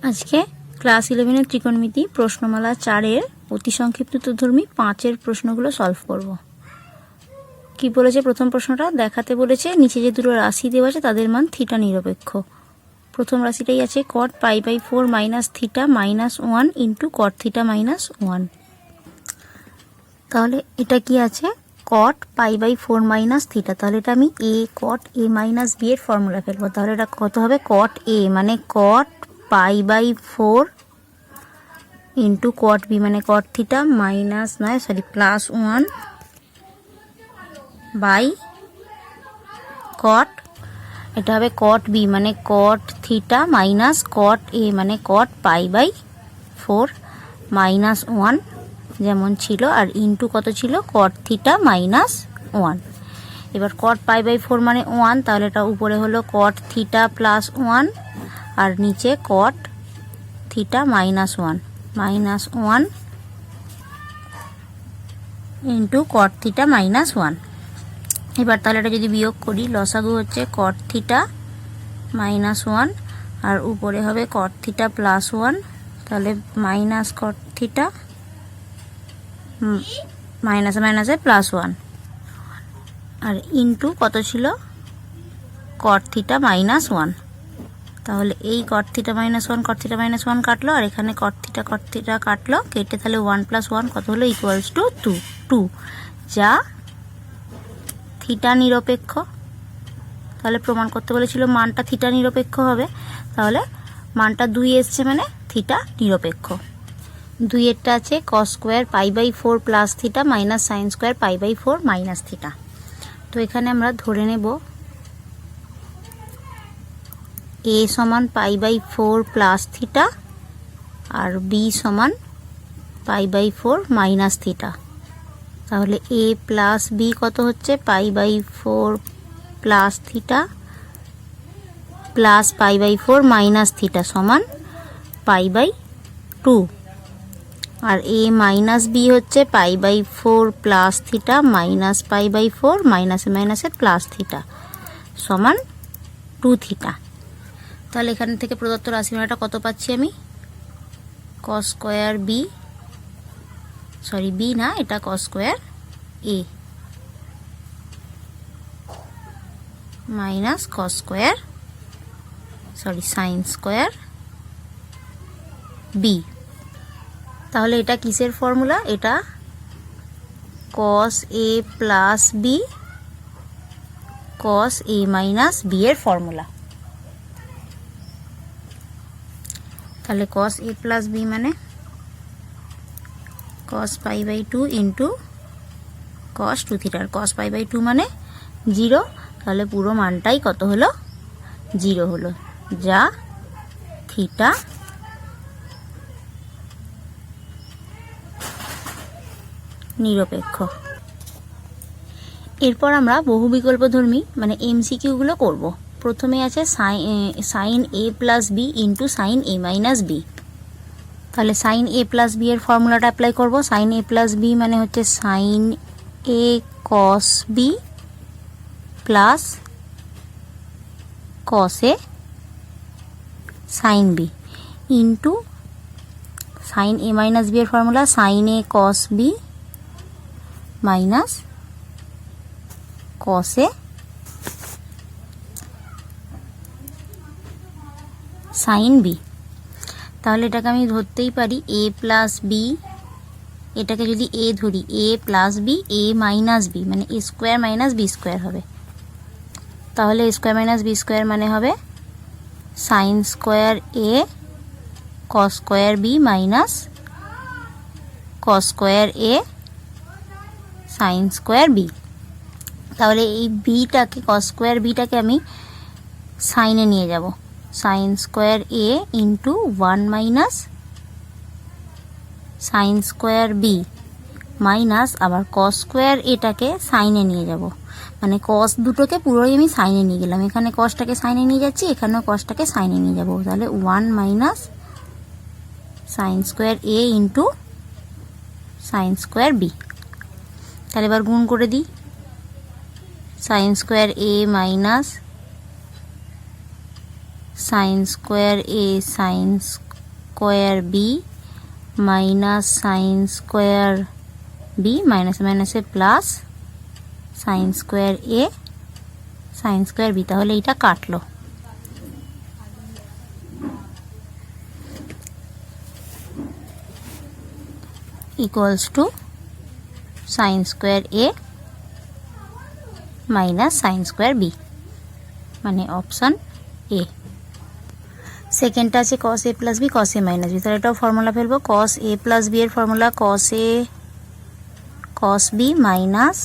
আজকে ক্লাস 11 ত্রিকোণমিতি প্রশ্নমালা 4 এর অতি সংক্ষিপ্ত উত্তরধর্মী 5 এর প্রশ্নগুলো সলভ করব। কি বলেছে প্রথম প্রশ্নটা? দেখাতে বলেছে নিচে যে দুটো রাশি দেওয়া আছে তাদের মান থিটা নিরপেক্ষ। প্রথম রাশিটাই আছে cot π/4 - থিটা -1 * cot থিটা -1। তাহলে এটা কি আছে? cot π/4 - theta. তাহলে এটা আমি a cot a - b এর ফর্মুলা ফেলবো। তাহলে এটা কত হবে? cot a মানে cot π/4 * cot b মানে cot থিটা +1 বাই cot, এটা হবে cot b মানে cot theta minus cot a মানে cot π/4 -1 যেমন ছিল, আর ইন্টু কত ছিল? cot theta -1। এবার cot π/4 মানে 1, তাহলে এটা উপরে হলো cot থিটা +1 আর নিচে cot theta -1 into cot theta -1। এবার তাহলে এটা যদি বিয়োগ করি, লসাগু হচ্ছে cot থিটা -1 আর উপরে হবে cot থিটা +1, তাহলে মাইনাস cot থিটা মাইনাসে মাইনাসে +1 আর ইন্টু কত ছিল? cot theta -1। তাহলে এই cot থিটা -1 cot থিটা -1 কাটলো, আর এখানে cot থিটা কাটলো, কেটে তাহলে 1 + 1 কত হলো? = 2, যা থিটা নিরপেক্ষ। তাহলে প্রমাণ করতে বলেছিল মানটা থিটা নিরপেক্ষ হবে, তাহলে মানটা 2 এসছে মানে থিটা নিরপেক্ষ। 2 এরটা আছে cos² π/4 + থিটা -sin² π/4 - থিটা। তো এখানে আমরা ধরে নেব a সমান π/4 + থিটা আর b সমান π/4 - থিটা। তাহলে a প্লাস b কত হচ্ছে? π/4 + থিটা প্লাস π/4 - থিটা সমান π/2, আর a মাইনাস b হচ্ছে π/4 + থিটা মাইনাস π/4 মাইনাসে মাইনাসে প্লাস থিটা সমান 2 থিটা। তাহলে এখান থেকে প্রদত্ত রাশিমালাটা কত পাচ্ছি আমি? cos² b, সরি b না, এটা cos² a minus cos² sorry sin² b। তাহলে এটা কিসের ফর্মুলা? এটা cos a + b cos a - b এর ফর্মুলা। তাহলে cos a + b মানে cos π/2 ইন্টু cos 2 থিটা, আর cos π/2 মানে 0। তাহলে পুরো মানটাই কত হলো? 0 হলো, যা থিটা নিরপেক্ষ। এরপর আমরা বহু বিকল্পধর্মী মানে এমসিকিউগুলো করব। প্রথমে আছে sin a + b into sin a - b। তাহলে sin a + b এর ফর্মুলাটা অ্যাপ্লাই করব। sin a + b মানে হচ্ছে sin a cos b plus cos a sin b into sin a - b এর formula sin a cos b minus cos a sin b। তাহলে এটাকে আমি ধরতেই পারি a + b, এটাকে যদি a ধরি a + b a - b মানে a² - b² হবে। তাহলে a² - b² মানে হবে sin² a cos² b minus cos² a sin² b। তাহলে এই bটাকে cos² bটাকে আমি সাইনে নিয়ে যাব, sin² a into 1 minus sin² b minus আবার cos² এটাকে সাইনে নিয়ে যাব, মানে cos দুটোকে পুরোই আমি সাইনে নিয়ে গেলাম। এখানে cosটাকে সাইনে নিয়ে যাচ্ছি, এখানেও cosটাকে সাইনে নিয়ে যাব। তাহলে 1 minus sin² a into sin² b। তাহলে এবার গুণ করে দিই, sin² a minus sin² a sin square B minus sine square B, মাইনাসে মাইনাসে প্লাস সাইন স্কোয়ার এ সাইন স্কোয়ার বি। তাহলে এটা কাটলো। Equals to sine square A minus sine square B, মানে অপশান এ। সেকেন্ডটা আছে cos a plus b cos a minus b. তাহলে এটাও ফর্মুলা ফেলবো। কস এ প্লাস বি এর formula cos a cos b minus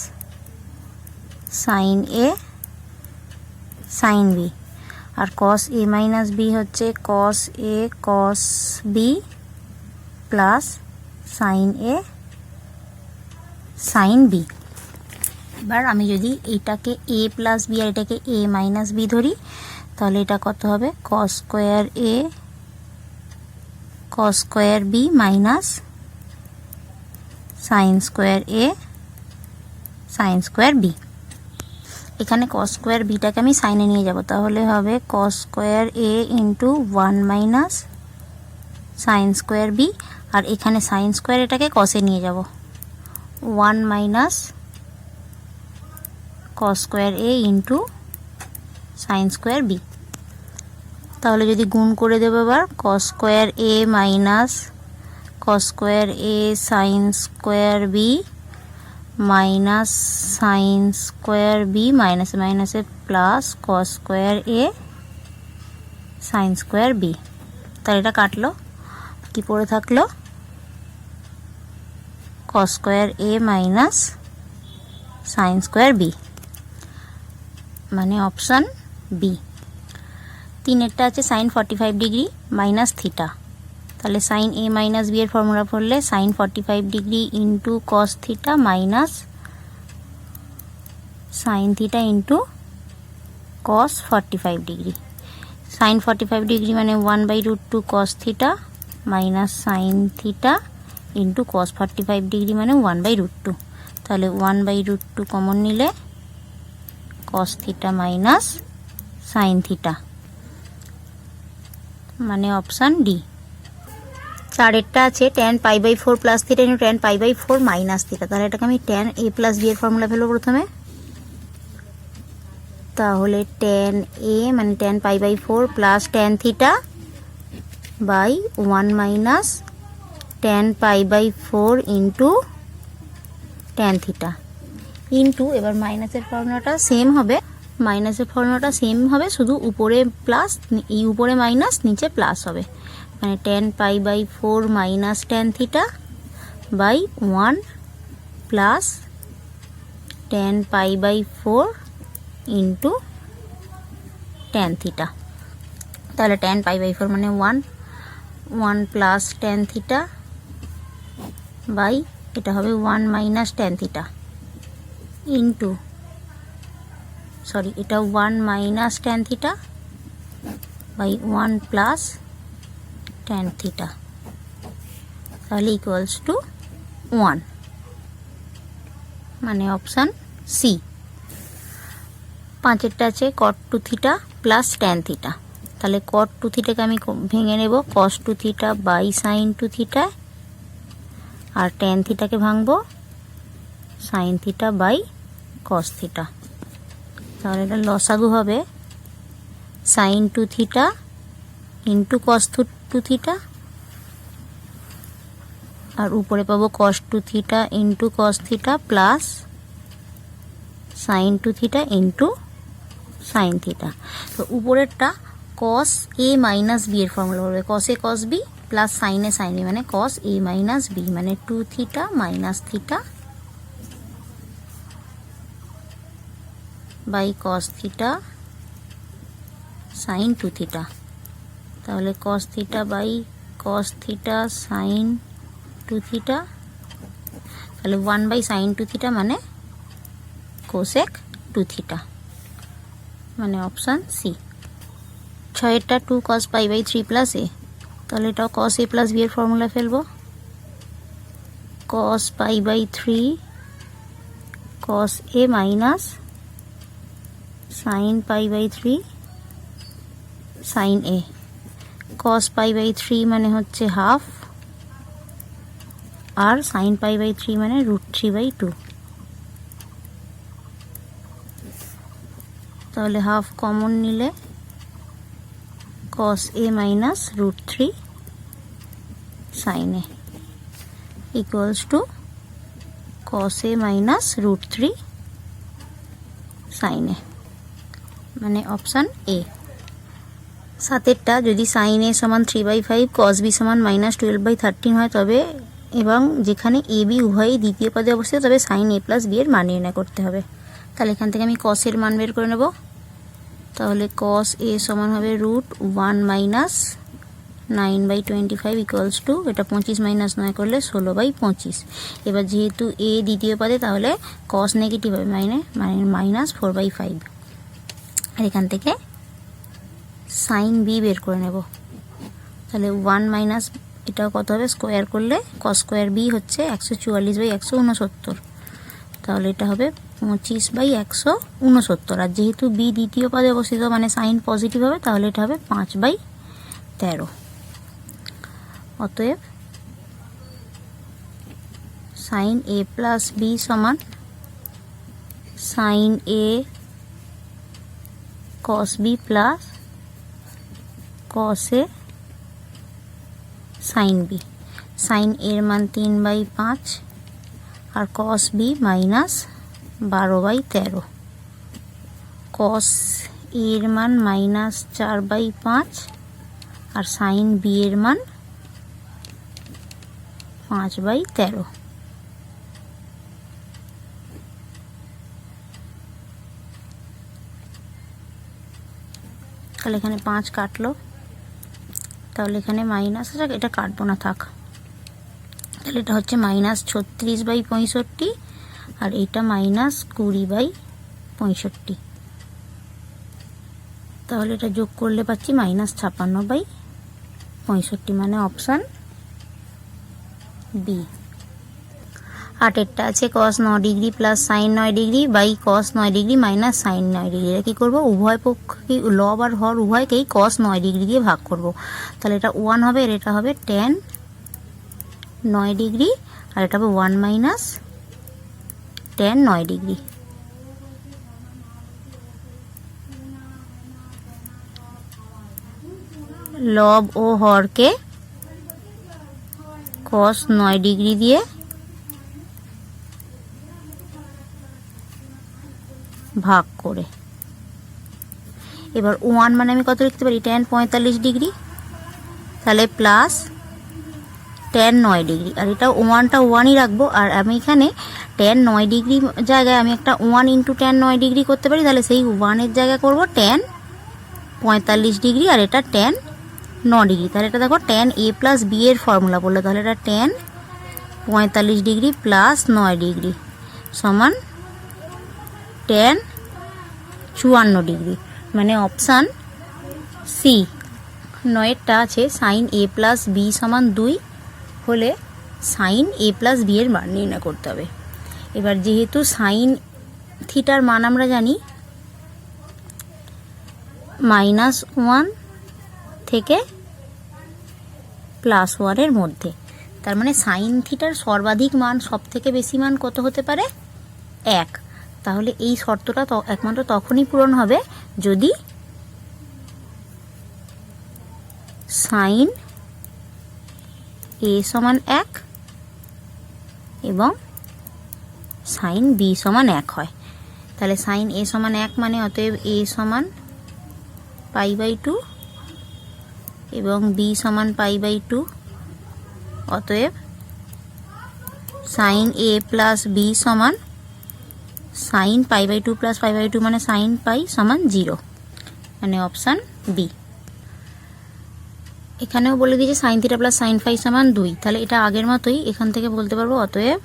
sine a sine b, আর cos a minus B হচ্ছে কস a cos B plus sign a sine B. এবার আমি যদি এটাকে এ প্লাস বি আর এটাকে এ মাইনাস বি ধরি, তাহলে এটা কত হবে? Cos square A cos square B minus sine square A sine square B. এখানে কস স্কোয়ার বিটাকে আমি সাইনে নিয়ে যাব, তাহলে হবে cos square A into 1 minus sine square B, আর এখানে সাইন স্কোয়ার এটাকে কসে নিয়ে যাব, 1 minus cos square A into sine square B. তাহলে যদি গুণ করে দেবো এবার, কস স্কোয়ার এ মাইনাস কস স্কোয়ার এ sine square B minus sine square B, মাইনাসে মাইনাসে প্লাস কস স্কোয়ার এ সাইন স্কোয়ার বি। তাহলে এটা কাটলো, কি পড়ে থাকলো? কস স্কোয়ার এ মাইনাস সাইন স্কোয়ার বি, মানে অপশান বি। তিনেরটা আছে সাইন 45 ডিগ্রি মাইনাস থিটা। তাহলে সাইন এ মাইনাস বি এর ফর্মুলা পড়লে sine 45 degree into cos theta minus sine theta into cos 45 degree. Sine 45 degree মানে 1/√2 cos theta minus sine theta into cos 45 degree মানে 1/√2। তাহলে 1/√2 common নিলে cos theta minus sine theta, মানে option D. চারেরটা আছে tan π/4 plus theta into tan π/4 minus theta. তাহলে এটাকে আমি tan a প্লাস বি এর ফর্মুলা ফেলবো প্রথমে। তাহলে tan a মানে tan π/4 plus tan theta by 1 minus tan π/4 into tan theta into, এবার মাইনাসের ফর্মুলাটা সেম হবে, শুধু উপরে প্লাস, এই উপরে মাইনাস নিচে প্লাস হবে, মানে tan π/4 minus tan theta by 1 plus tan π/4 into tan theta. তাহলে tan π/4 মানে 1 প্লাস tan থিটা বাই এটা হবে 1 মাইনাস tan থিটা ইন্টু, এটা 1 minus tan theta by 1 plus tan theta, তাহলে ইকুয়ালস টু 1, মানে অপশান সি। পাঁচেরটা আছে cot 2 theta plus tan theta. তাহলে cot 2 থিটাকে আমি ভেঙে নেব cos 2 theta by sin 2 theta, আর tan থিটাকে ভাঙবো sin theta by cos theta. তাহলে এটা লসাগু হবে sin 2 theta into cos 2 theta, আর উপরে পাবো cos 2 theta into cos theta plus sin 2 theta into sin theta. তো উপরেরটা cos a মাইনাস b এর ফর্মুলা হবে cos a cos b plus sin a sin b, মানে cos a মাইনাস b, মানে 2 theta minus theta by cos theta sin 2 theta. তাহলে cos theta by cos theta sin 2 theta, তাহলে 1 by sin 2 theta মানে cosec 2 theta, মানে option C. ছয়েরটা 2 cos π/3 plus a. তাহলে এটাও cos a plus b এর formula ফেলবো, cos π/3 cos a minus sin π/3 sin a cos pi by 3 মানে হচ্ছে হাফ, আর সাইন পাই বাই 3 মানে √3/2। তাহলে হাফ কমন নিলে cos a minus √3 sin a equals to cos a minus √3 sin a, মানে option A. সাতেরটা যদি sin a সমান 3/5 cos b সমান -12/13 হয় তবে, এবং যেখানে এ বি উভয়ই দ্বিতীয় পদে অবস্থিত, তবে sin a প্লাস b এর মান নির্ণয় করতে হবে। তাহলে এখান থেকে আমি cos এর মান বের করে নেব। তাহলে cos a সমান হবে √1 মাইনাস 9/25 ইকুয়ালস টু, এটা 25 মাইনাস 9 করলে 16/25। এবার যেহেতু a দ্বিতীয় পদে তাহলে cos নেগেটিভ হবে, -4/5। আর এখান থেকে sin b বের করে নেব। তাহলে 1 মাইনাস এটাও কত হবে, স্কোয়ার করলে cos স্কোয়ার b হচ্ছে 144/169। তাহলে এটা হবে 25/169। আর যেহেতু b দ্বিতীয় পদে অবস্থিত মানে সাইন পজিটিভ হবে, তাহলে এটা হবে 5/13। অতএব sin a প্লাস b সমান sin a cos b plus cos a sin b। sin a এর মান 3/5 আর cos b minus 12/13। cos a এর মান -4/5 আর sin b এর মান 5/13। তাহলে এখানে 5 কাটলো, তাহলে এখানে মাইনাস, এটা কাটবো না থাক। তাহলে এটা হচ্ছে -36/65 আর এটা -20/65। তাহলে এটা যোগ করলে পাচ্ছি -56/65, মানে অপশান বি। 8এরটা আছে cos 9 degree plus sin 9 degree by cos 9 degree minus sin 9 degree. এটা কী করবো, উভয় পক্ষকে লব আর হর উভয়কেই cos 9 ডিগ্রি দিয়ে ভাগ করব। তাহলে এটা 1 হবে, আর এটা হবে tan 9 ডিগ্রি, আর এটা হবে 1 মাইনাস tan 9 ডিগ্রি। লব ও হরকে cos 9 ডিগ্রি দিয়ে ভাগ করে, এবার 1 মানে আমি কত লিখতে পারি, tan 45 ডিগ্রি, তাহলে প্লাস tan 9 ডিগ্রি, আর এটা 1টা 1ই রাখবো। আর আমি এখানে tan 9 ডিগ্রি জায়গায় আমি একটা 1 ইন্টু tan 9 ডিগ্রি করতে পারি, তাহলে সেই 1-এর জায়গায় করব tan 45 ডিগ্রি, আর এটা tan 9 ডিগ্রি। তাহলে এটা দেখো tan a প্লাস b এর ফর্মুলা বললো, তাহলে এটা tan 45 ডিগ্রি প্লাস 9 ডিগ্রি সমান tan 54 ডিগ্রি, মানে অপশান সি। 9এরটা আছে sin a প্লাস b সমান 2 হলে sin a প্লাস b এর মান নির্ণয় করতে হবে। এবার যেহেতু sin থিটার মান আমরা জানি -1 থেকে +1 এর মধ্যে, তার মানে sin থিটার সর্বাধিক মান, সব থেকে বেশি মান কত হতে পারে, 1। তাহলে এই শর্তটা একমাত্র তখনই পূরণ হবে যদি sin a সমান 1 এবং sin b সমান 1 হয়। তাহলে sin a সমান 1 মানে অতএব a সমান π/2 এবং b সমান π/2, অতএব sin a প্লাস b সমান sin π/2 প্লাস π/2 মানে sin π সমান 0, মানে অপশান বি। এখানেও বলে দিয়েছে sin theta plus sin phi সমান 2, তাহলে এটা আগের মতোই এখান থেকে বলতে পারবো অতএব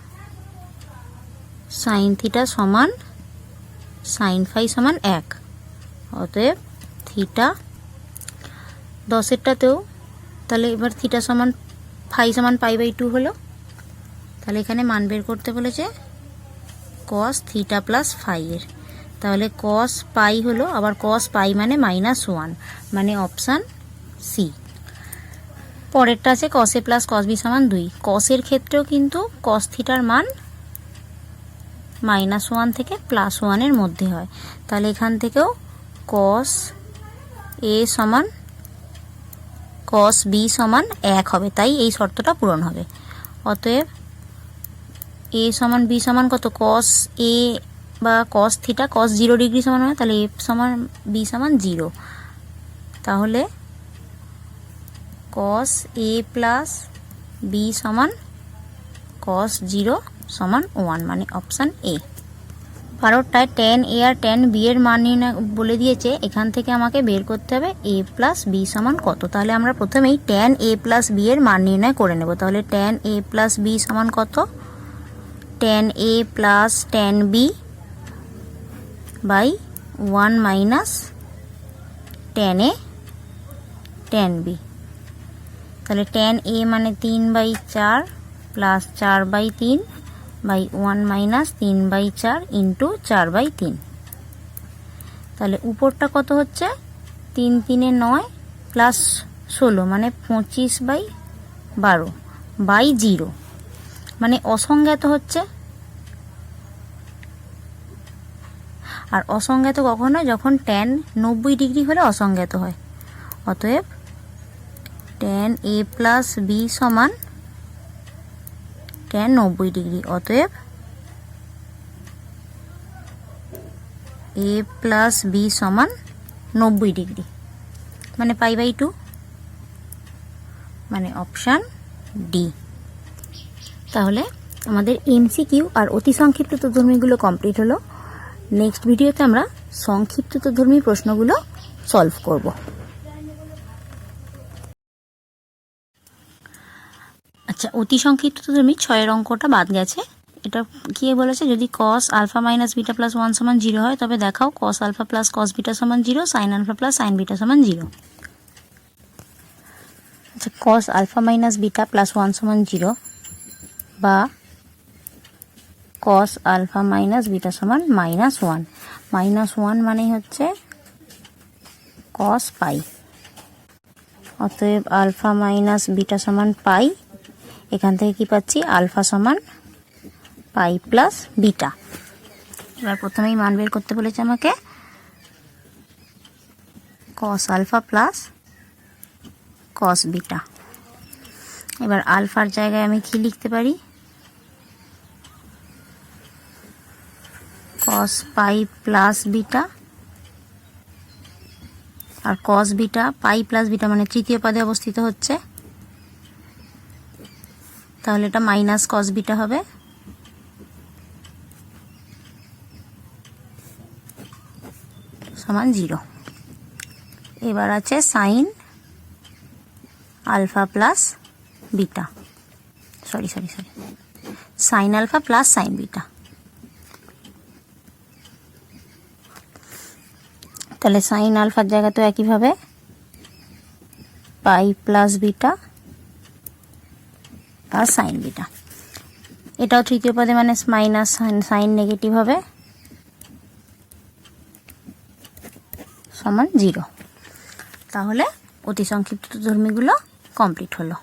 sin থিটা সমান sin ফাই সমান 1, অতএব থিটা। 10এরটাতেও তাহলে এবার থিটা সমান ফাই সমান π/2 হলো, তাহলে এখানে মান বের করতে বলেছে cos থিটা প্লাস ফাই এর, তাহলে cos পাই হলো, আবার cos পাই মানে -1, মানে অপশান সি। পরেরটা আছে cos a plus cos B সমান 2। কসের ক্ষেত্রেও কিন্তু কস থিটার মান -1 থেকে +1 এর মধ্যে হয়। তাহলে এখান থেকেও কস এ সমান কস বি সমান 1 হবে, তাই এই শর্তটা পূরণ হবে। অতএব এ সমান বি সমান কত, কস এ বা কস থিটা কস 0 ডিগ্রি সমান হয়, তাহলে এ সমান বি সমান 0। তাহলে কস এ প্লাস বি সমান কস 0 সমান 1, মানে অপশান এ। 12টায় tan এ আর tan বি এর মান নির্ণয় বলে দিয়েছে। এখান থেকে আমাকে বের করতে হবে এ প্লাস বি সমান কত। তাহলে আমরা প্রথমেই tan এ প্লাস বি এর মান নির্ণয় করে নেব। তাহলে tan এ প্লাস বি সমান কত, tan a plus tan b by 1 minus tan a tan b. তাহলে tan এ মানে 3/4 প্লাস 4/3 বাই 1 মাইনাস 3/4 ইন্টু 4/3। তাহলে উপরটা কত হচ্ছে, 3 3 9 প্লাস 16 মানে 25/12 বাই 0, মানে অসংজ্ঞাত হচ্ছে। আর অসংজ্ঞাত কখন হয়, যখন tan 90 ডিগ্রি হলে অসংজ্ঞাত হয়। অতএব tan এ প্লাস বি সমান tan 90 ডিগ্রি। অতএব এ প্লাস বি সমান 90 ডিগ্রি, মানে π/2, মানে অপশান ডি। তাহলে আমাদের এমসিকিউ আর অতি সংক্ষিপ্ত তথ্যধর্মীগুলো কমপ্লিট হলো। নেক্সট ভিডিওতে আমরা সংক্ষিপ্ত তথ্যধর্মী প্রশ্নগুলো সলভ করব। আচ্ছা, অতি সংক্ষিপ্ত তথ্যধর্মী 6 অঙ্কটা বাদ গেছে। এটা কি বলেছে, যদি cos alpha minus beta plus 1 সমান 0 হয় তবে দেখাও cos alpha plus cos beta সমান 0, sin alpha plus sin beta সমান 0। আচ্ছা, cos alpha minus beta plus 1 সমান 0 বা cos আলফা মাইনাস বিটা সমান -1। -1 মানে হচ্ছে cos পাই। অতএব আলফা মাইনাস বিটা সমান পাই। এখান থেকে কি পাচ্ছি, আলফা সমান পাই প্লাস বিটা। এবার প্রথমেই মান বের করতে বলেছে আমাকে, cos alpha plus cos beta. এবার আলফার জায়গায় আমি কি লিখতে পারি, cos পাই প্লাস বিটা, আর cos beta pi plus beta মানে তৃতীয় পদে অবস্থিত হচ্ছে, তাহলে এটা মাইনাস cos বিটা হবে। সমান 0। এবার আছে sine alpha plus beta, sorry sine alpha plus sine beta. তাহলে সাইন আলফার জায়গা তো একইভাবে পাই প্লাস বিটা আর সাইন বিটা। এটাও তৃতীয় পদে মানে মাইনাস সাইন নেগেটিভ হবে, সমান 0। তাহলে অতি সংক্ষিপ্ত ধর্মীগুলো কমপ্লিট হলো।